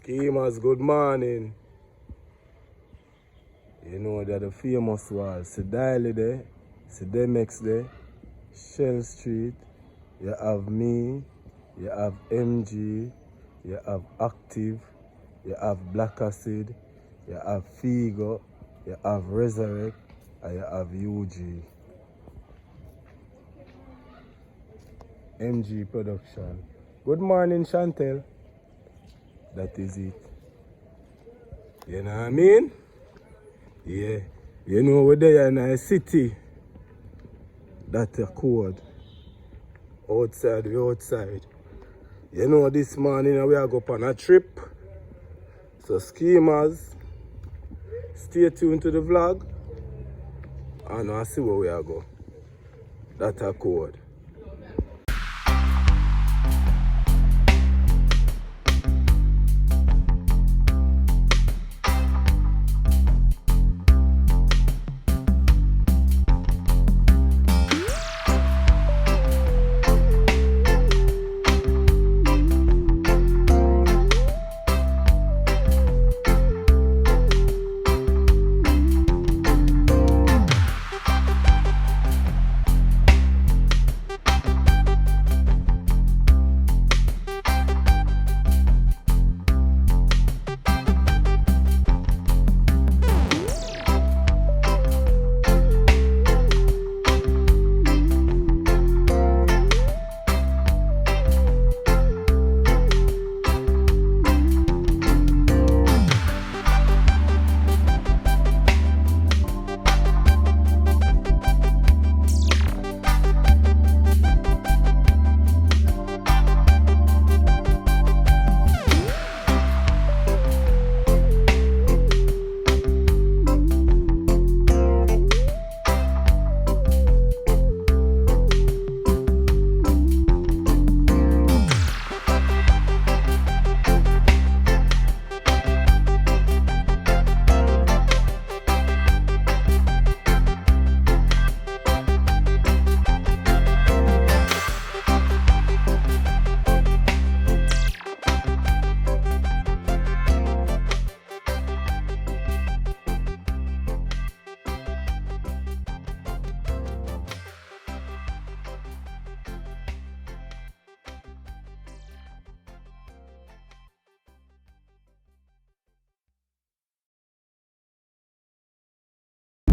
Schemers, good morning. You know that the famous was Sedile there, Sedemex there, Shell Street, you have me, you have MG, you have Active, you have Black Acid, you have Figo, you have Resurrect, and you have UG. MG Production. Good morning, Chantel. That is it. You know what I mean? Yeah. You know we're there in a city. That's a code. Outside, we outside. You know this morning we are going on a trip. So schemers, stay tuned to the vlog. And I see where we are going. That's a code.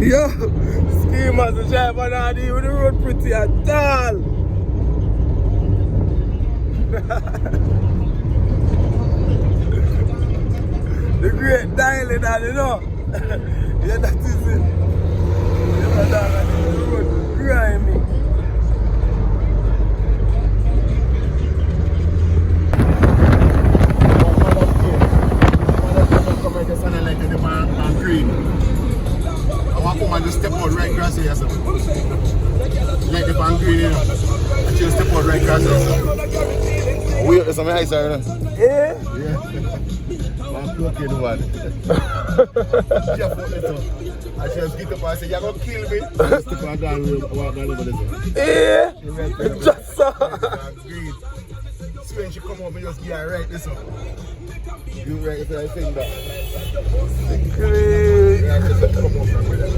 Yo, schemers, the driver not deal with the road pretty at all. The great dialing that, you know. Yeah, that is it. You know that, the road grimy. And just step out right across here, so. Like the van green, you know. And she'll step out right across here. Wait, there's some ice, you know. Yeah? Yeah. I'm plucking the one. She a foot little. And she'll get up and say, you're going to kill me. Just step out down and walk down over there. Yeah? Just so. Green. So when she come up, we just give her right this one. You right if I think that. Great. Yeah, just come up from there.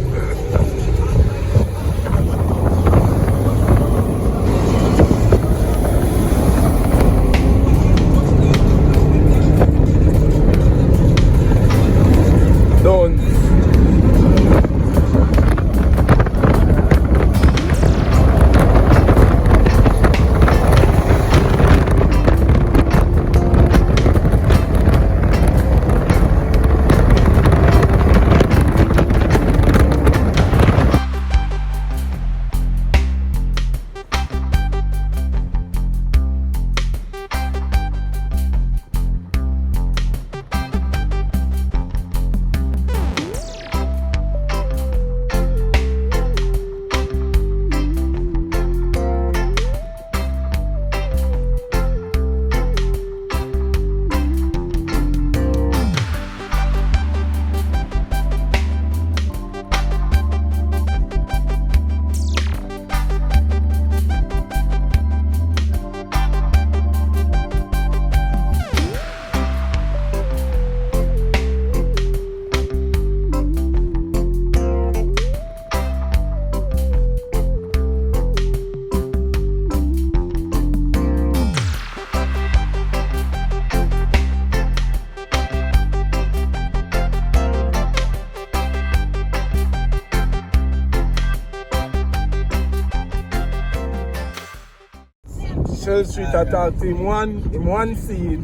Shell Street I talk to him one seed.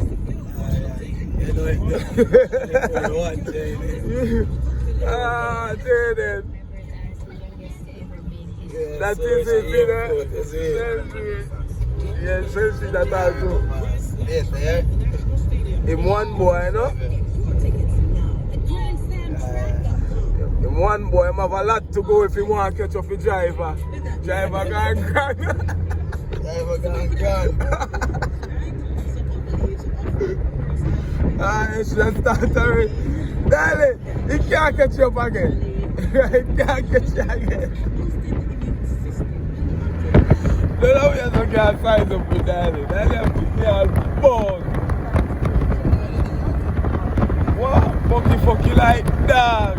Ah, Jaden. That is it, you know. Yeah, Shell Street I talk to. Yes, there. Him one boy, you know. Him one boy, him have a lot to go if he want to catch up the driver. Driver gone. Driver gone. Ah, you should have started already. Darling, he can't catch you up again. He can't catch you again. No, we have to get size up with darling. Darling have to be all bone. What? Fucky like dog.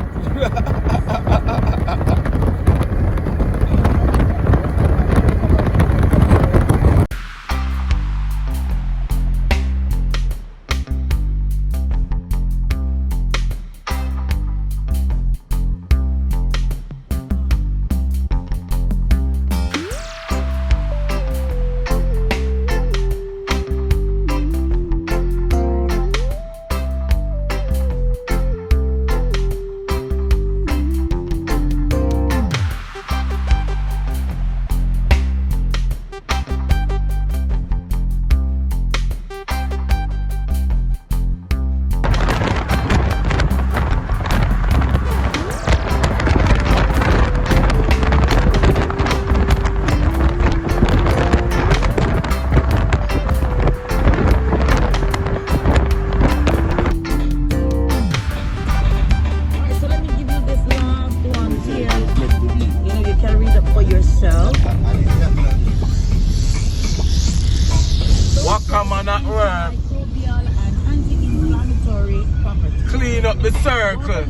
Clean up the circle.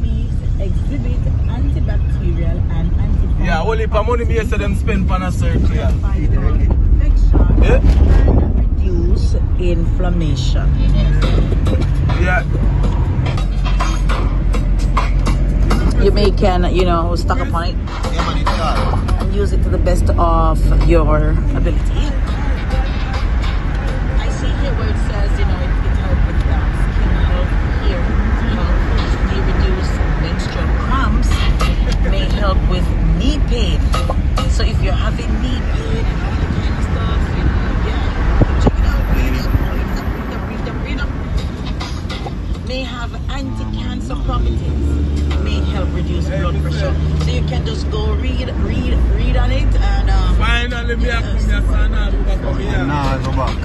Exhibit antibacterial and antifungal. Yeah, only for money me say them spend on a circle. Yeah. And reduce inflammation. Yeah. You can, stack upon it and use it to the best of your ability. I see here where it says, it helps with skin health here. May reduce menstrual cramps, may help with knee pain. So if you're having knee pain and all that kind of stuff, check it out. Read up. May have anti-cancer properties. May help reduce blood pressure. So you can just go read on it and finally me have to come here. Nah, go back.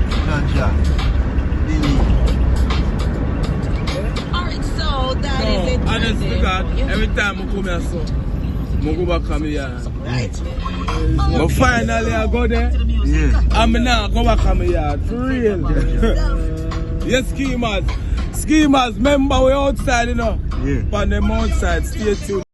Alright, so that is it. Honest to God, every time I come here, so I go back from here. Right. But finally I go there. Yeah. I'm now go back from here. For real. Yes, schemers, remember we outside, Yeah. On them outside, stay tuned.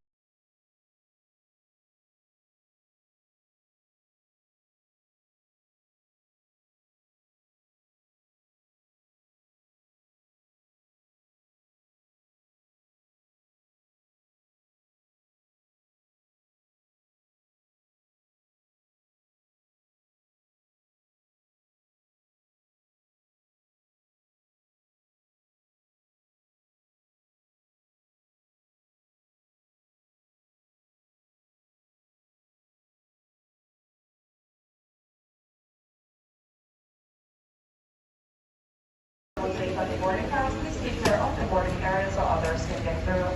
On the boarding house, please keep clear of the boarding area so others can get through.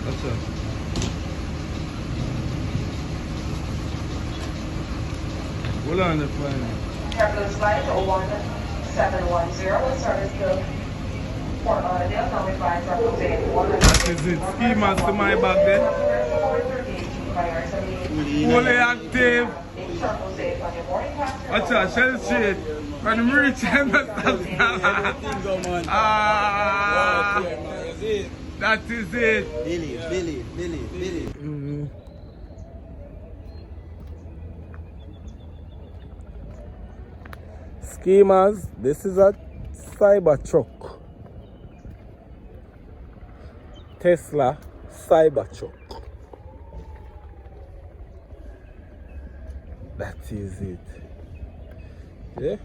What's up? Hold on the phone. Airplane flight 01710 will service to Fort Lauderdale, now required for Jose 1. That is it. Schemers to my back there. Fully active. Watch out, Shell Street. When we reach him, that is it. Billy. Schemers, this is a Cybertruck. Tesla Cybertruck. That is it. Yeah?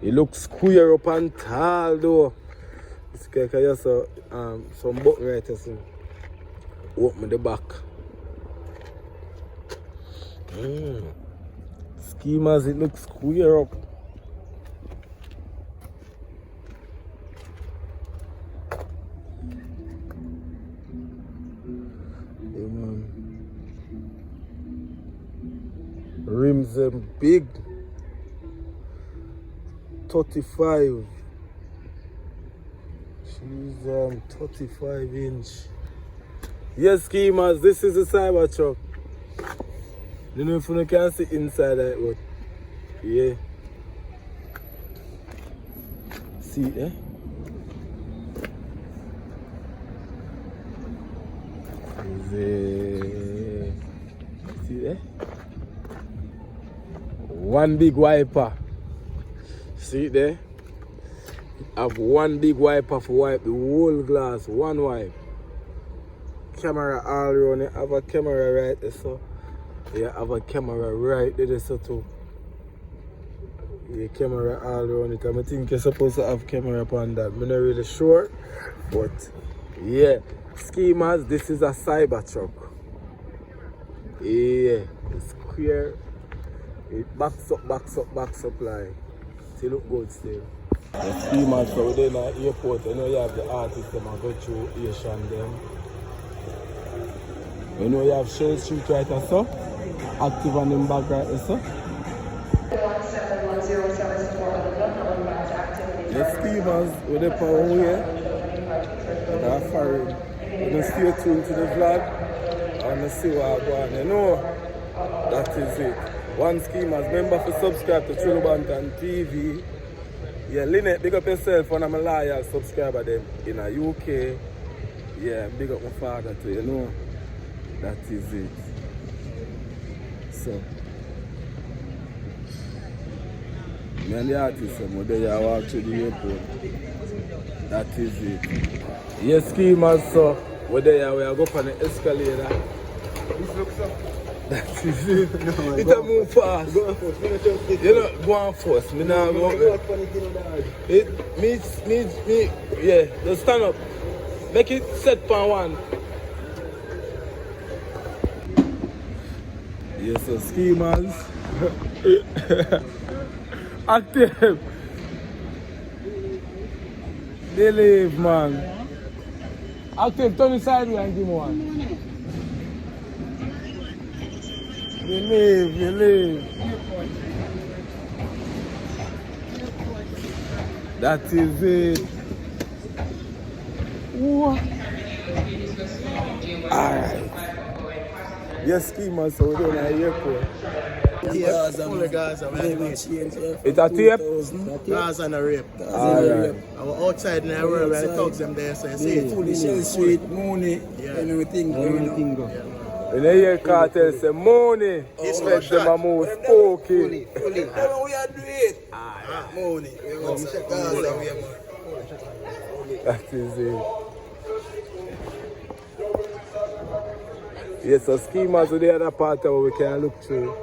It looks square up and tall though. This guy can just some button right here, so open the back. Schemas, it looks square up. Yeah, man. Rims are big. 35. She's 35 inch. Yes, schemas, this is a Cybertruck. I don't know if you can see inside that, but yeah. See, eh? See, eh? One big wiper. See it there? Have one big wiper for wipe the whole glass, one wipe. Camera all around it, have a camera right there, so. Yeah, have a camera right there, so too. Yeah, camera all around it. I think you're supposed to have camera upon that. I'm not really sure, but yeah. Schemas, this is a Cybertruck. Yeah, it's square. It backs up like. It look good still. The schemas, so we're in the airport, you know you have the artists that go through Asian them. You know you have Shell Street right there, so. Active on them back right there, so. The schemas with the power here. They are foreign. You can stay tuned to the vlog and see what I want. You know, that is it. One schemas, remember to subscribe to True Banton TV. Yeah, Lynette, big up yourself, one of my loyal subscriber them in the UK. Yeah, big up my father too, you know. That is it. So, me and the artist, I'm there, I walk to the airport. That is it. Yes, schemas, so we're there, we are going on the escalator. This looks up. That is it. No, it will move fast. Go on first. You know, go on first. Me now go. Me, yeah, just stand up. Make it set for one. Yes, so schemas. Active. They leave, man. Active, turn the sideways and give me one. You leave. That is it. What? Alright. Yes, schemas, so we're doing an airport. Full of Gaza, man. It's a tape? Gaza and a rape. Alright. I was outside in the world where the thugs them there, so you see it. Fully Shell Street, money, and everything going on. When you hear cartel say money, let them a move spooky. Fully. We are doing it. Money. We are going to Gaza. That is it. Yes, so schemas with the other part where we can look through.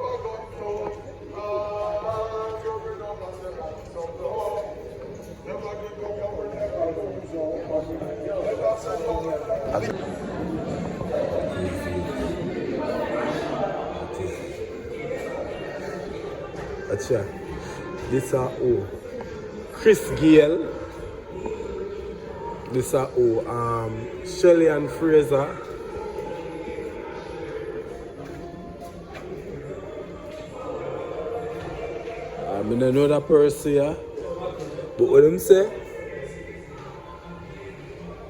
Acha, this are who? Chris Gale. This are who? Shelly and Fraser. I don't know that person here. But what them say?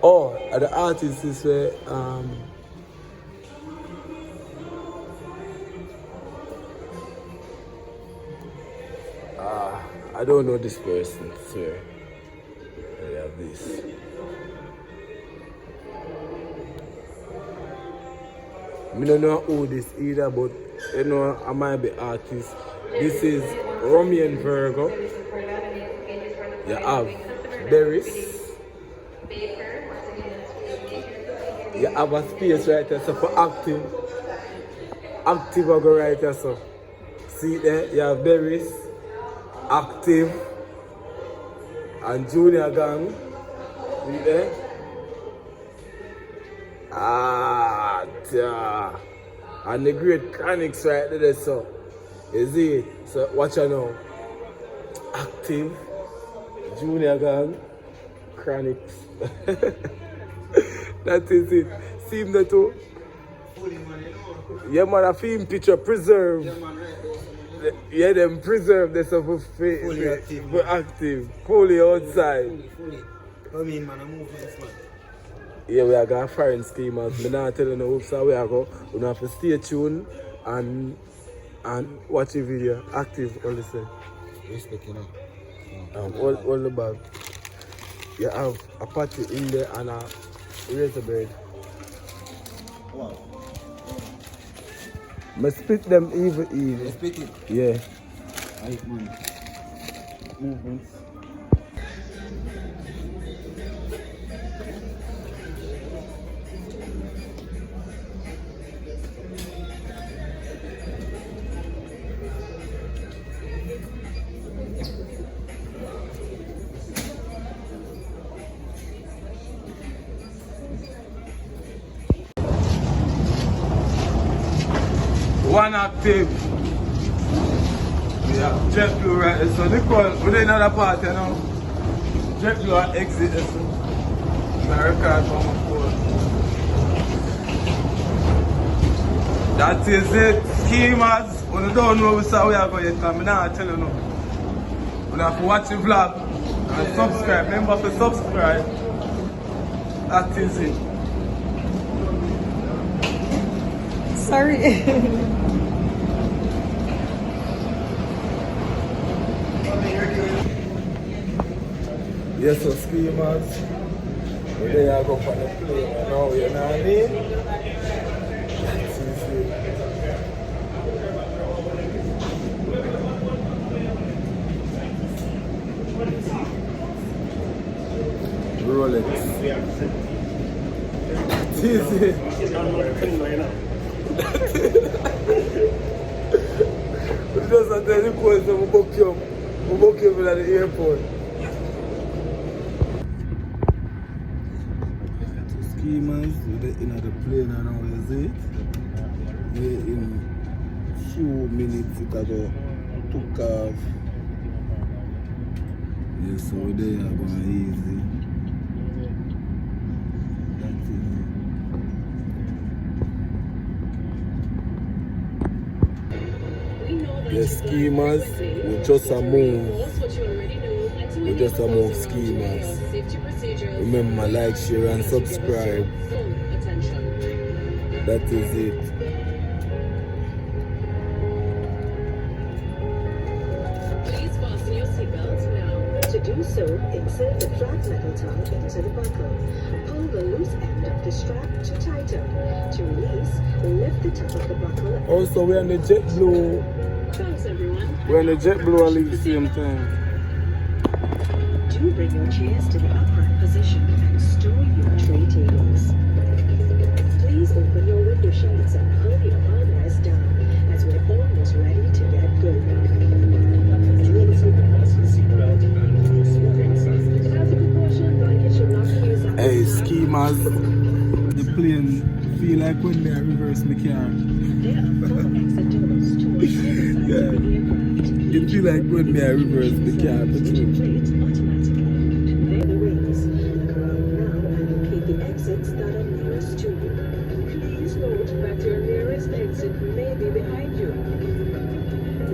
Oh, the artist is where I don't know this person, sir. I have this. I don't know who this either, but you know I might be artist. This is Romy and Virgo. You have Beris. You have a space right there, so for active. Active I go right there, so. See there, you have berries, active, and junior gang. See there? Ah, yeah. And the great chronics right there, so. You see it? So watch out now. Active, junior gang, chronics. That is it. See him there too? Yeah, man, I film picture preserve. Yeah, them preserve this of a active. Fully outside. Fully. Come in, man, I move this man. Yeah, we are going foreign schemers. I'm not telling you where we are going. We have to stay tuned and watch the video. Active, all the same. Respect, you know. All the bag. You have a patty in there and a razor blade. Wow. I split them even. You split it? Yeah. Right, man. Movements. One active. Yeah, JetBlue right there. So they call we're in another part, you know. JetBlue are exit this. My record from my phone. That is it. Schemers. When you don't know where we are going, I'm not telling you. You have to watch the vlog and subscribe. Remember to subscribe. That is it. Sorry. Yes, so schemers. They are going for the plane now, you know what I mean? That's easy. Rolex. That's easy. Just at the airport, we book you at the airport. Schemers, we're in the plane now, is it? We're in few minutes it ago took off. Yes, so they are going easy. That's easy. The schemers, we just a move. We just a move schemers. Remember, like, share and subscribe. That is it. Please fasten your seatbelts now. To do so, insert the flat metal tongue into the buckle. Pull the loose end of the strap to tighten. To release, lift the top of the buckle. Also, we're on the JetBlue. Thanks, everyone. We're on the JetBlue all at the same time. Do bring your chairs to the upright position and store your tray tables. Please open your window shades and pull your armrest down as we're almost ready to get going. As a precaution, luggage should not be used outside. Hey, schemers. The plane feel like when they reverse my car. There are 4 exit doors towards either side of the aircraft. It feel like when they reverse my car. Oxygen plates automatically. There are the wings. Look around now and locate the exits that are nearest to you. Please note that your nearest exit may be behind you.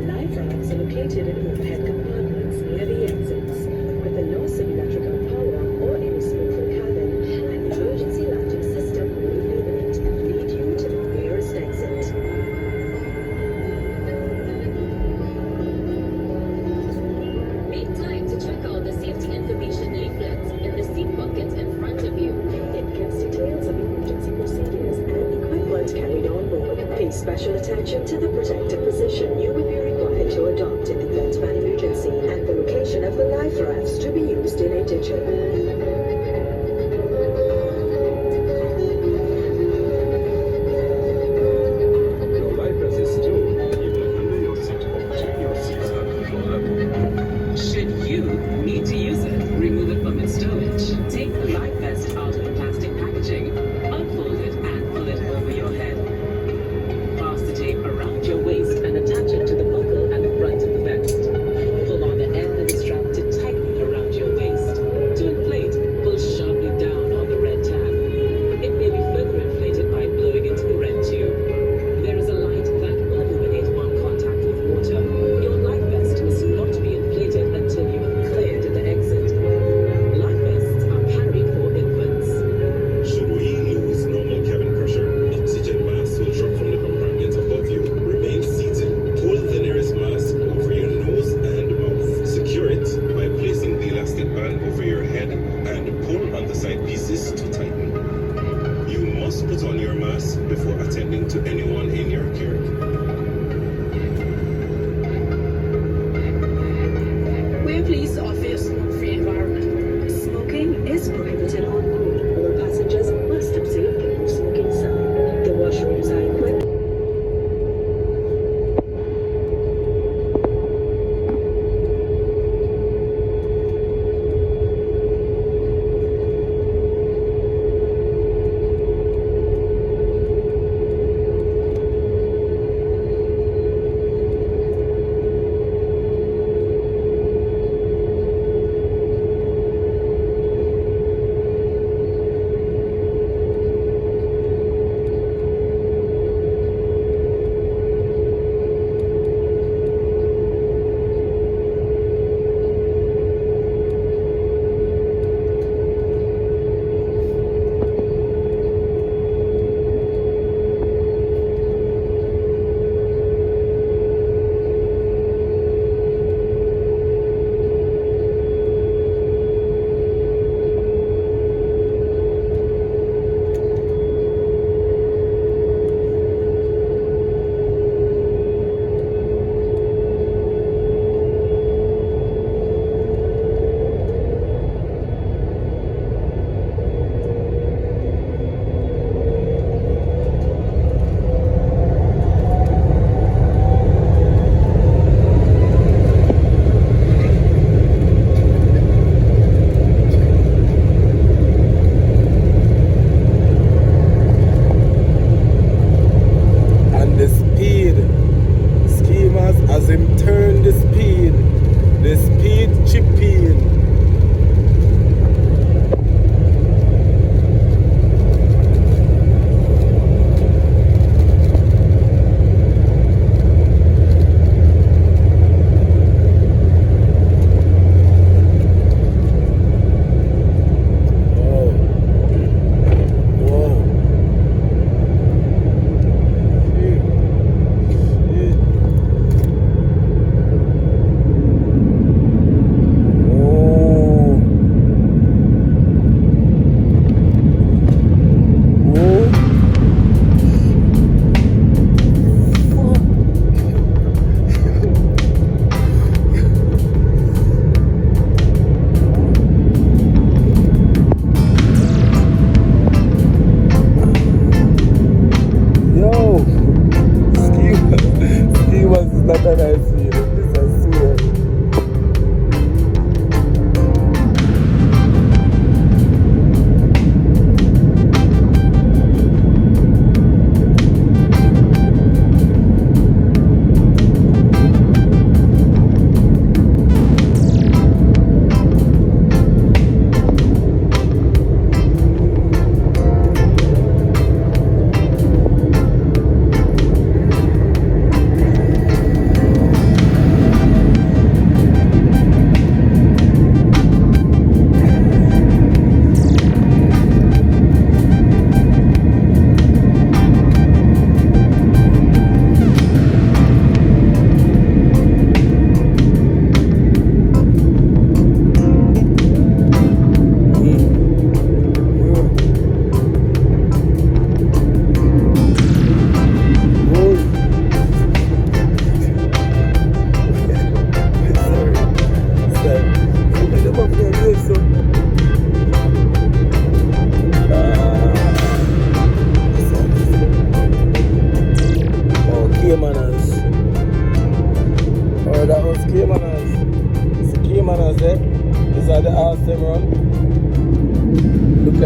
Life rafts are located in overhead compartments near the exits, with the loss of electrical power or any smoke from cabin. An emergency landing system will illuminate and lead you to the nearest exit. Make time to check out the safety information leaflets in the seat bucket in front of you. It gives details of emergency procedures and equipment carried on board. Pay special attention to the protective position you will be required to adopt in the event of an emergency and the location of the life rafts to be used in addition. to anyone in your care. We're pleased to offer you a smoke-free environment. Smoking is prohibited on board. All passengers must observe the no smoking sign. The washrooms are equipped.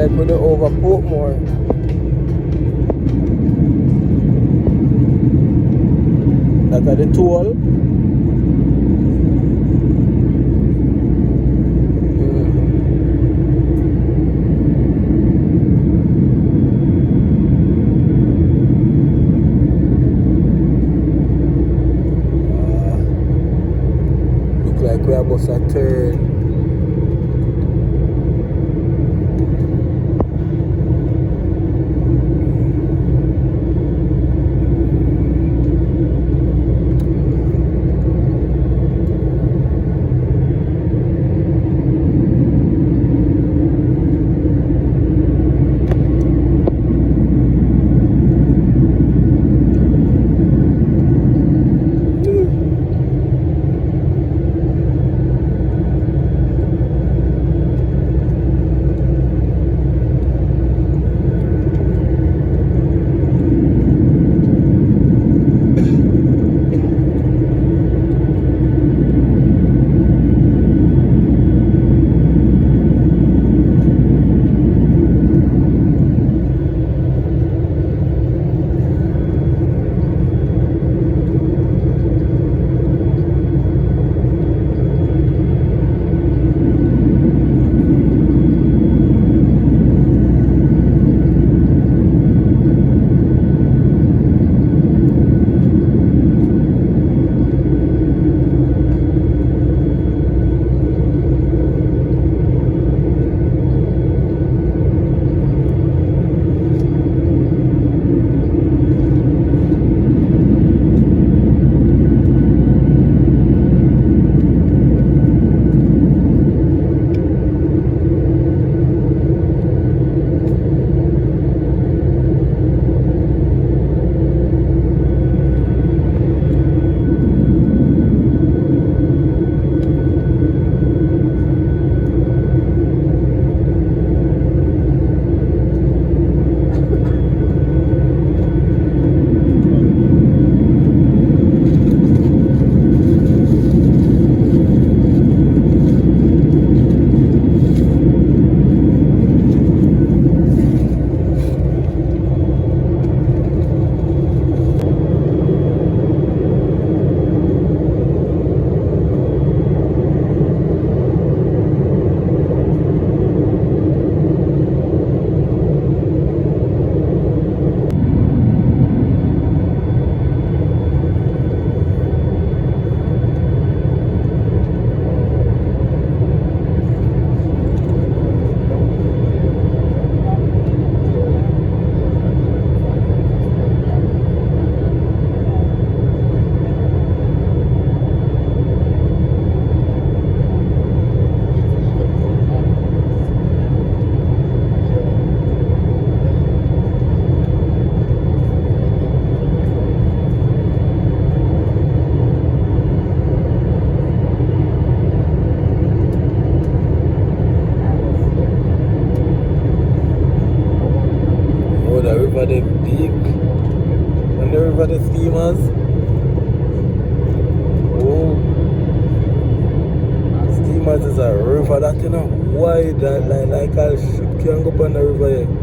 like when they're over Portmore. That are the toll. Look like we are about to turn. magic on the river, the steamers. Oh, steamers is a river that you know wide, like a ship can go up on the river here.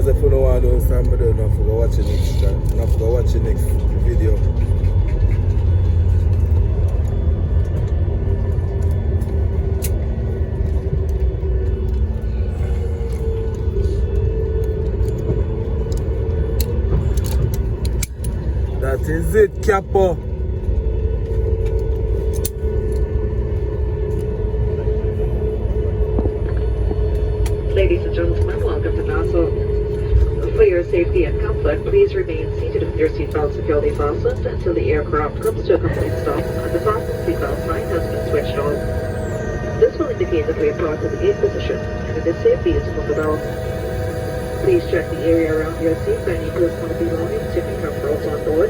If you don't want to understand me, don't forget to watch the next video. That is it, Capo. Ladies and gentlemen, welcome to Nassau. For your safety and comfort, please remain seated with your seatbelt securely fastened until the aircraft comes to a complete stop and the fasten seatbelt sign has been switched off. This will indicate that we are parked in the gate position and it is safe for you to move about. Please check the area around your seat for any personal belongings you may have brought on board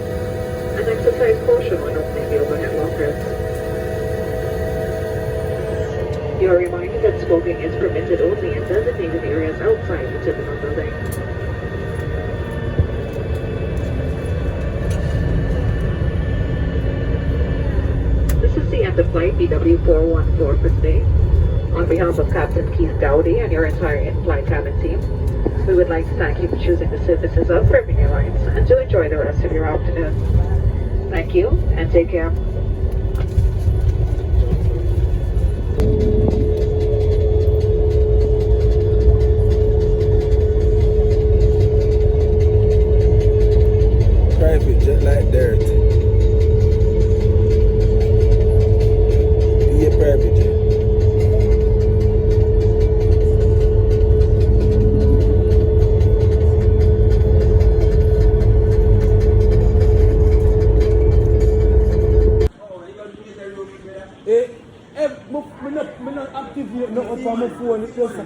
and exercise caution when opening the overhead lockers. You are reminded that smoking is permitted only in designated areas outside the typical building. PW414 for today. On behalf of Captain Keith Dowdy and your entire in-flight cabin team, we would like to thank you for choosing the services of Caribbean Airlines and to enjoy the rest of your afternoon. Thank you and take care. Private jet like dirt. Be a private jet. Me not activate nothing on my phone. It just